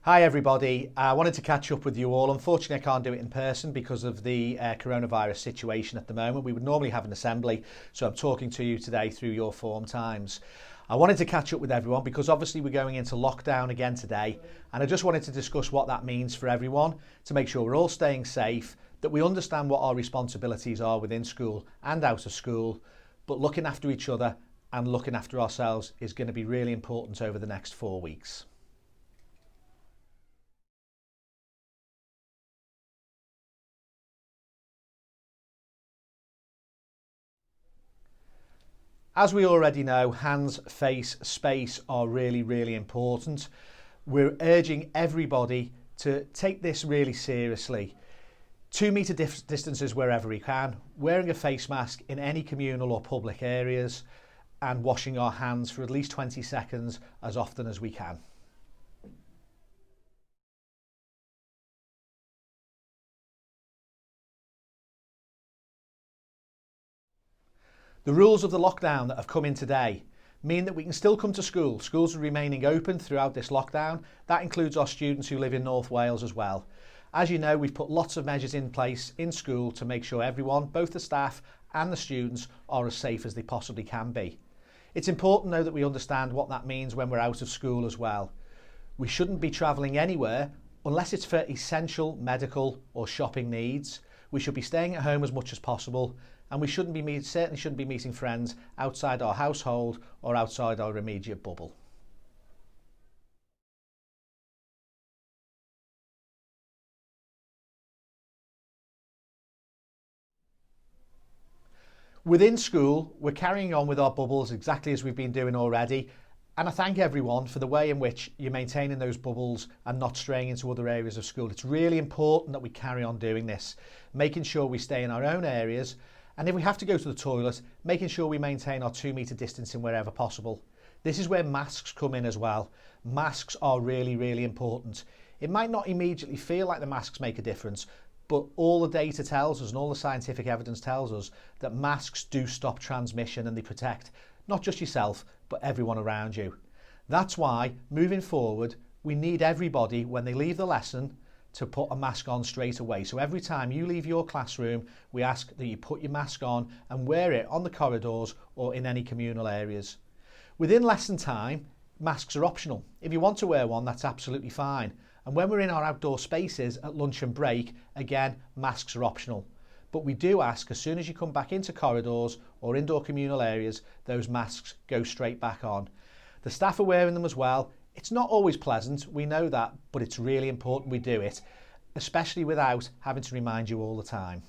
Hi everybody, I wanted to catch up with you all. Unfortunately I can't do it in person because of the coronavirus situation at the moment. We would normally have an assembly, so I'm talking to you today through your Form Times. I wanted to catch up with everyone because obviously we're going into lockdown again today, and I just wanted to discuss what that means for everyone to make sure we're all staying safe, that we understand what our responsibilities are within school and out of school, but looking after each other and looking after ourselves is going to be really important over the next 4 weeks. As we already know, hands, face, space are really important. We're urging everybody to take this really seriously. 2 metre distances wherever we can, wearing a face mask in any communal or public areas, and washing our hands for at least 20 seconds as often as we can. The rules of the lockdown that have come in today mean that we can still come to school. Schools are remaining open throughout this lockdown. That includes our students who live in North Wales as well. As you know, we've put lots of measures in place in school to make sure everyone, both the staff and the students, are as safe as they possibly can be. It's important though that we understand what that means when we're out of school as well. We shouldn't be travelling anywhere unless it's for essential medical or shopping needs. We should be staying at home as much as possible, and we certainly shouldn't be meeting friends outside our household or outside our immediate bubble. Within school, we're carrying on with our bubbles exactly as we've been doing already, and I thank everyone for the way in which you're maintaining those bubbles and not straying into other areas of school. It's really important that we carry on doing this, making sure we stay in our own areas, and if we have to go to the toilet, making sure we maintain our 2 metre distancing wherever possible. This is where masks come in as well. Masks are really important. It might not immediately feel like the masks make a difference, but all the data tells us and all the scientific evidence tells us that masks do stop transmission and they protect not just yourself, but everyone around you. That's why, moving forward, we need everybody, when they leave the lesson, to put a mask on straight away. So every time you leave your classroom, we ask that you put your mask on and wear it on the corridors or in any communal areas. Within lesson time, masks are optional. If you want to wear one, that's absolutely fine. And when we're in our outdoor spaces at lunch and break, again, masks are optional. But we do ask, as soon as you come back into corridors or indoor communal areas, those masks go straight back on. The staff are wearing them as well. It's not always pleasant, we know that, but it's really important we do it, especially without having to remind you all the time.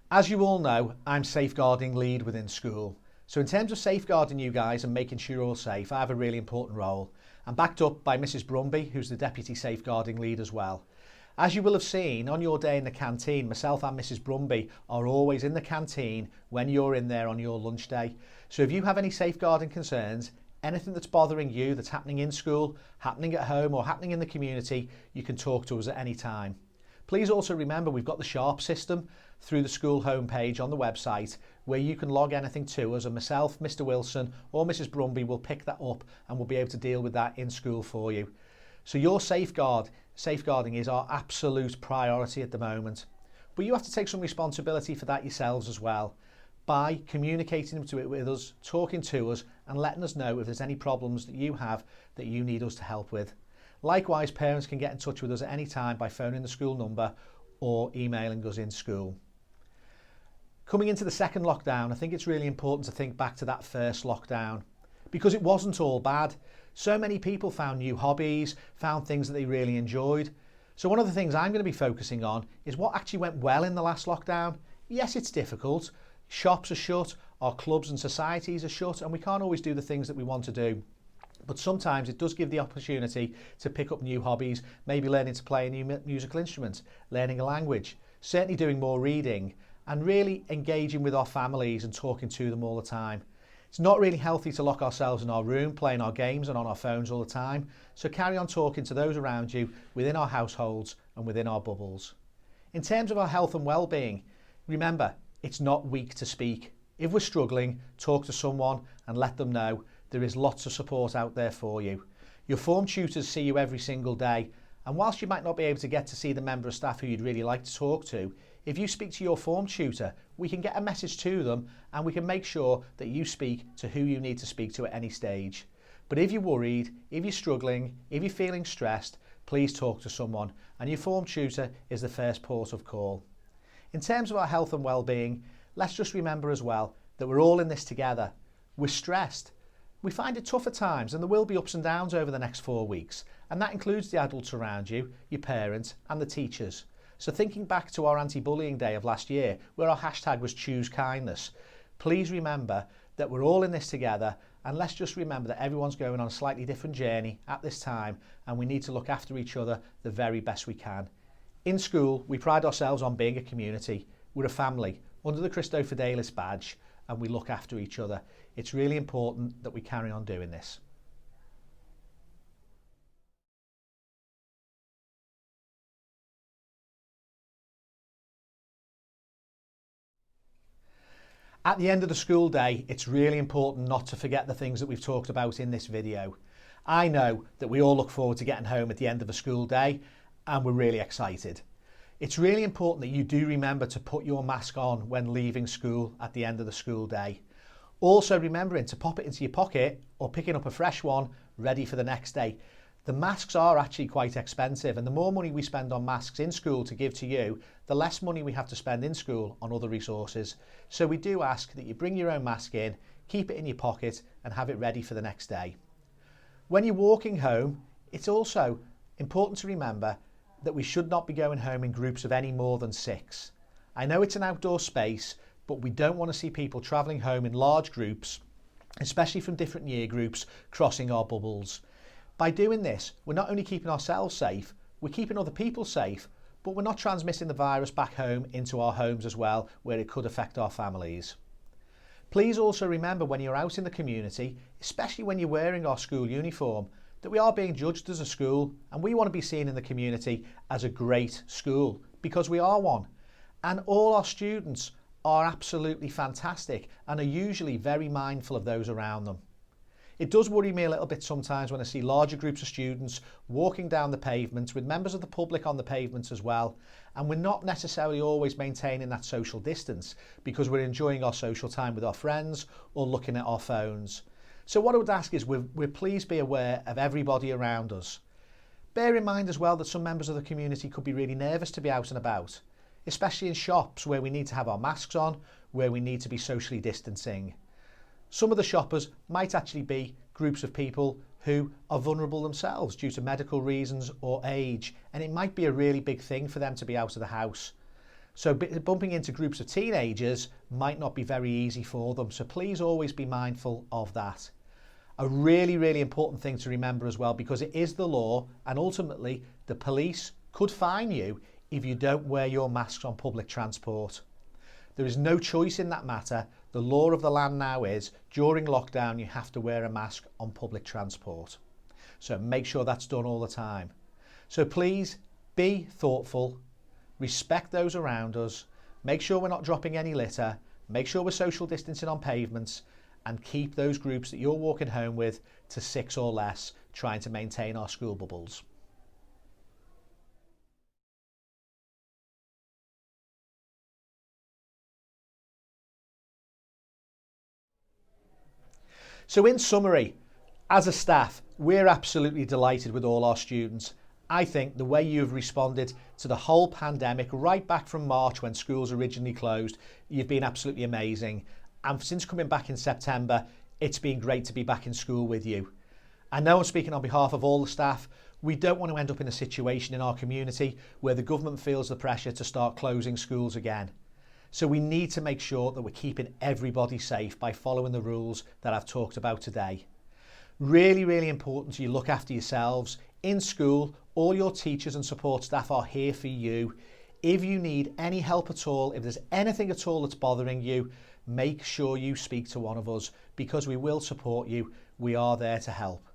As you all know, I'm safeguarding lead within school. So in terms of safeguarding you guys and making sure you're all safe, I have a really important role. I'm backed up by Mrs. Brumby, who's the Deputy Safeguarding Lead as well. As you will have seen on your day in the canteen, myself and Mrs. Brumby are always in the canteen when you're in there on your lunch day. So if you have any safeguarding concerns, anything that's bothering you that's happening in school, happening at home or happening in the community, you can talk to us at any time. Please also remember we've got the Sharp system through the school homepage on the website where you can log anything to us, and myself, Mr. Wilson or Mrs. Brumby will pick that up and we'll be able to deal with that in school for you. So your safeguarding is our absolute priority at the moment. But you have to take some responsibility for that yourselves as well by communicating with us, talking to us and letting us know if there's any problems that you have that you need us to help with. Likewise, parents can get in touch with us at any time by phoning the school number or emailing us in school. Coming into the second lockdown, I think it's really important to think back to that first lockdown because it wasn't all bad. So many people found new hobbies, found things that they really enjoyed. So one of the things I'm going to be focusing on is what actually went well in the last lockdown. Yes, it's difficult. Shops are shut, our clubs and societies are shut, and we can't always do the things that we want to do. But sometimes it does give the opportunity to pick up new hobbies, maybe learning to play a new musical instrument, learning a language, certainly doing more reading, and really engaging with our families and talking to them all the time. It's not really healthy to lock ourselves in our room, playing our games and on our phones all the time. So carry on talking to those around you within our households and within our bubbles. In terms of our health and well-being, remember, it's not weak to speak. If we're struggling, talk to someone and let them know there is lots of support out there for you. Your form tutors see you every single day, and whilst you might not be able to get to see the member of staff who you'd really like to talk to, if you speak to your form tutor, we can get a message to them and we can make sure that you speak to who you need to speak to at any stage. But if you're worried, if you're struggling, if you're feeling stressed, please talk to someone, and your form tutor is the first port of call. In terms of our health and well-being, let's just remember as well that we're all in this together. We're stressed. We find it tough at times, and there will be ups and downs over the next 4 weeks, and that includes the adults around you, your parents and the teachers. So thinking back to our anti-bullying day of last year, where our hashtag was Choose Kindness, please remember that we're all in this together, and let's just remember that everyone's going on a slightly different journey at this time, and we need to look after each other the very best we can. In school, we pride ourselves on being a community. We're a family under the Christo Fidelis badge, and we look after each other. It's really important that we carry on doing this. At the end of the school day, it's really important not to forget the things that we've talked about in this video. I know that we all look forward to getting home at the end of a school day, and we're really excited. It's really important that you do remember to put your mask on when leaving school at the end of the school day. Also remembering to pop it into your pocket or picking up a fresh one ready for the next day. The masks are actually quite expensive, and the more money we spend on masks in school to give to you, the less money we have to spend in school on other resources. So we do ask that you bring your own mask in, keep it in your pocket and have it ready for the next day. When you're walking home, it's also important to remember that we should not be going home in groups of any more than 6. I know it's an outdoor space, but we don't want to see people travelling home in large groups, especially from different year groups, crossing our bubbles. By doing this, we're not only keeping ourselves safe, we're keeping other people safe, but we're not transmitting the virus back home into our homes as well, where it could affect our families. Please also remember when you're out in the community, especially when you're wearing our school uniform, that we are being judged as a school, and we want to be seen in the community as a great school, because we are one. And all our students are absolutely fantastic and are usually very mindful of those around them. It does worry me a little bit sometimes when I see larger groups of students walking down the pavements with members of the public on the pavements as well, and we're not necessarily always maintaining that social distance because we're enjoying our social time with our friends or looking at our phones. So what I would ask is we're please be aware of everybody around us. Bear in mind as well that some members of the community could be really nervous to be out and about, especially in shops where we need to have our masks on, where we need to be socially distancing. Some of the shoppers might actually be groups of people who are vulnerable themselves due to medical reasons or age, and it might be a really big thing for them to be out of the house. So bumping into groups of teenagers might not be very easy for them, so please always be mindful of that. A really, really important thing to remember as well, because it is the law, and ultimately the police could fine you if you don't wear your masks on public transport. There is no choice in that matter. The law of the land now is, during lockdown, you have to wear a mask on public transport. So make sure that's done all the time. So please be thoughtful, respect those around us, make sure we're not dropping any litter, make sure we're social distancing on pavements, and keep those groups that you're walking home with to 6 or less, trying to maintain our school bubbles. So in summary, as a staff, we're absolutely delighted with all our students. I think the way you've responded to the whole pandemic, right back from March when schools originally closed, you've been absolutely amazing. And since coming back in September, it's been great to be back in school with you. I know I'm speaking on behalf of all the staff. We don't want to end up in a situation in our community where the government feels the pressure to start closing schools again. So we need to make sure that we're keeping everybody safe by following the rules that I've talked about today. Really, really important you look after yourselves. In school, all your teachers and support staff are here for you. If you need any help at all, if there's anything at all that's bothering you, make sure you speak to one of us because we will support you. We are there to help.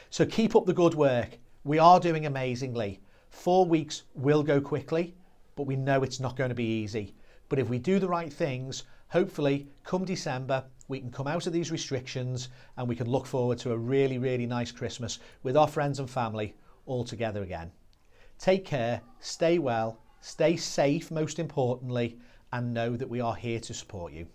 So keep up the good work. We are doing amazingly. 4 weeks will go quickly, but we know it's not going to be easy. But if we do the right things, hopefully come December, we can come out of these restrictions and we can look forward to a really, really nice Christmas with our friends and family all together again. Take care, stay well, stay safe most importantly, and know that we are here to support you.